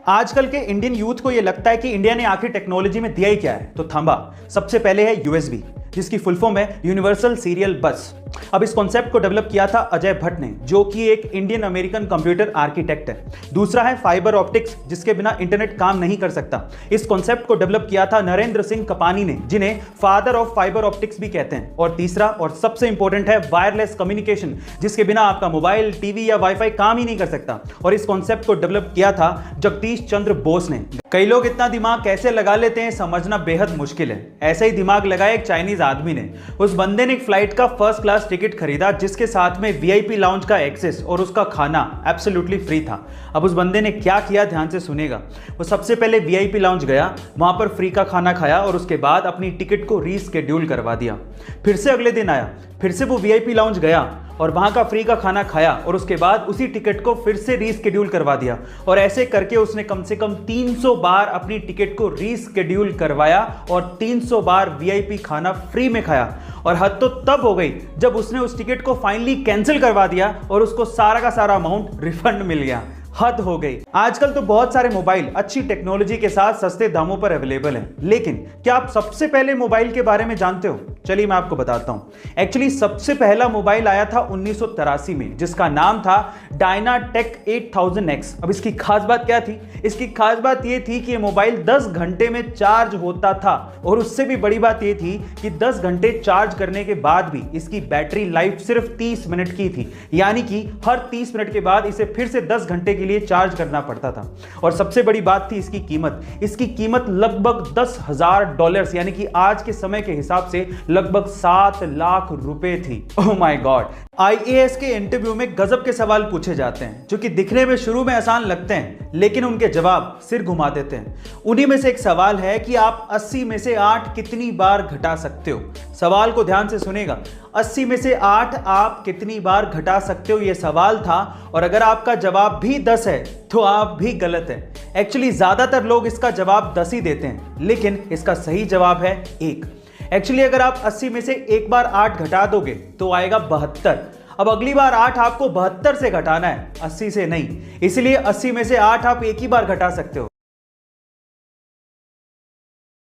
आजकल के Indian youth को यह लगता है कि इंडिया ने आखिर टेक्नोलॉजी में दिया ही क्या है, तो थांबा। सबसे पहले है यूएसबी, जिसकी फुल फॉर्म है यूनिवर्सल सीरियल बस। अब इस कॉन्सेप्ट को डेवलप किया था अजय भट्ट ने, जो कि एक इंडियन अमेरिकन कंप्यूटर आर्किटेक्ट है। दूसरा है फाइबर ऑप्टिक्स, जिसके बिना इंटरनेट काम नहीं कर सकता। इस कॉन्सेप्ट को डेवलप किया था नरेंद्र सिंह कपानी ने, जिन्हें फादर ऑफ फाइबर ऑप्टिक्स भी कहते हैं। और तीसरा और सबसे इंपॉर्टेंट है वायरलेस कम्युनिकेशन, जिसके बिना आपका मोबाइल, टीवी या वाईफाई काम ही नहीं कर सकता। और इस कॉन्सेप्ट को डेवलप किया था जगदीश चंद्र बोस ने। कई लोग इतना दिमाग कैसे लगा लेते हैं, समझना बेहद मुश्किल है। ऐसे ही दिमाग लगाया एक चाइनीज आदमी ने। उस बंदे ने एक फ्लाइट का फर्स्ट क्लास टिकट खरीदा, जिसके साथ में वीआईपी लाउंज का एक्सेस और उसका खाना एब्सोल्युटली फ्री था। अब उस बंदे ने क्या किया, ध्यान से सुनेगा। वो सबसे पहले वीआईपी लाउंज गया, वहां पर फ्री का खाना खाया और उसके बाद अपनी टिकट को रीस्केड्यूल करवा दिया। फिर से अगले दिन आया, फिर से वो वीआईपी लाउंज गया और वहां का फ्री का खाना खाया और उसके बाद उसी टिकट को फिर से रीस्केड्यूल करवा दिया। और ऐसे करके उसने कम से कम 300 बार अपनी टिकट को रीस्केड्यूल करवाया और 300 बार वीआईपी खाना फ्री में खाया। और हद तो तब हो गई जब उसने उस टिकट को फाइनली कैंसिल करवा दिया और उसको सारा का सारा अमाउंट रिफंड मिल गया। हद हो गई। आजकल तो बहुत सारे मोबाइल अच्छी टेक्नोलॉजी के साथ सस्ते दामों पर अवेलेबल हैं, लेकिन क्या आप सबसे पहले मोबाइल के बारे में जानते हो? चलिए मैं आपको बताता हूं। एक्चुअली सबसे पहला मोबाइल आया था 1983 में, जिसका नाम था डायनाटेक 8000X। अब इसकी खास बात क्या थी? इसकी खास बात यह थी कि यह मोबाइल 10 घंटे में चार्ज होता था। और उससे भी बड़ी बात यह थी कि 10 घंटे चार्ज करने के बाद भी इसकी बैटरी लाइफ सिर्फ 30 मिनट की थी, यानी कि हर 30 मिनट के बाद इसे फिर से 10 घंटे के लिए चार्ज करना पड़ता था। और सबसे बड़ी बात थी इसकी कीमत। इसकी कीमत लगभग $10,000, यानी कि आज के समय के हिसाब से लगभग 7 लाख रुपए थी। Oh my God. आईएएस के इंटरव्यू में गजब के सवाल पूछे जाते हैं, जो कि दिखने में शुरू में आसान लगते हैं, लेकिन उनके जवाब सिर घुमा देते हैं। उन्हीं में से एक सवाल है कि आप 80 में से 8 कितनी बार घटा सकते हो? सवाल को ध्यान से सुनेगा। 80 में से 8 आप कितनी बार घटा सकते हो, यह सवाल था। और अगर आपका जवाब भी 10 है तो आप भी गलत है। एक्चुअली ज्यादातर लोग इसका जवाब 10 ही देते हैं, लेकिन इसका सही जवाब है 1। एक्चुअली अगर आप 80 में से एक बार 8 घटा दोगे तो आएगा 72। अब अगली बार 8 आपको 72 से घटाना है, 80 से नहीं। इसलिए 80 में से 8 आप एक ही बार घटा सकते हो।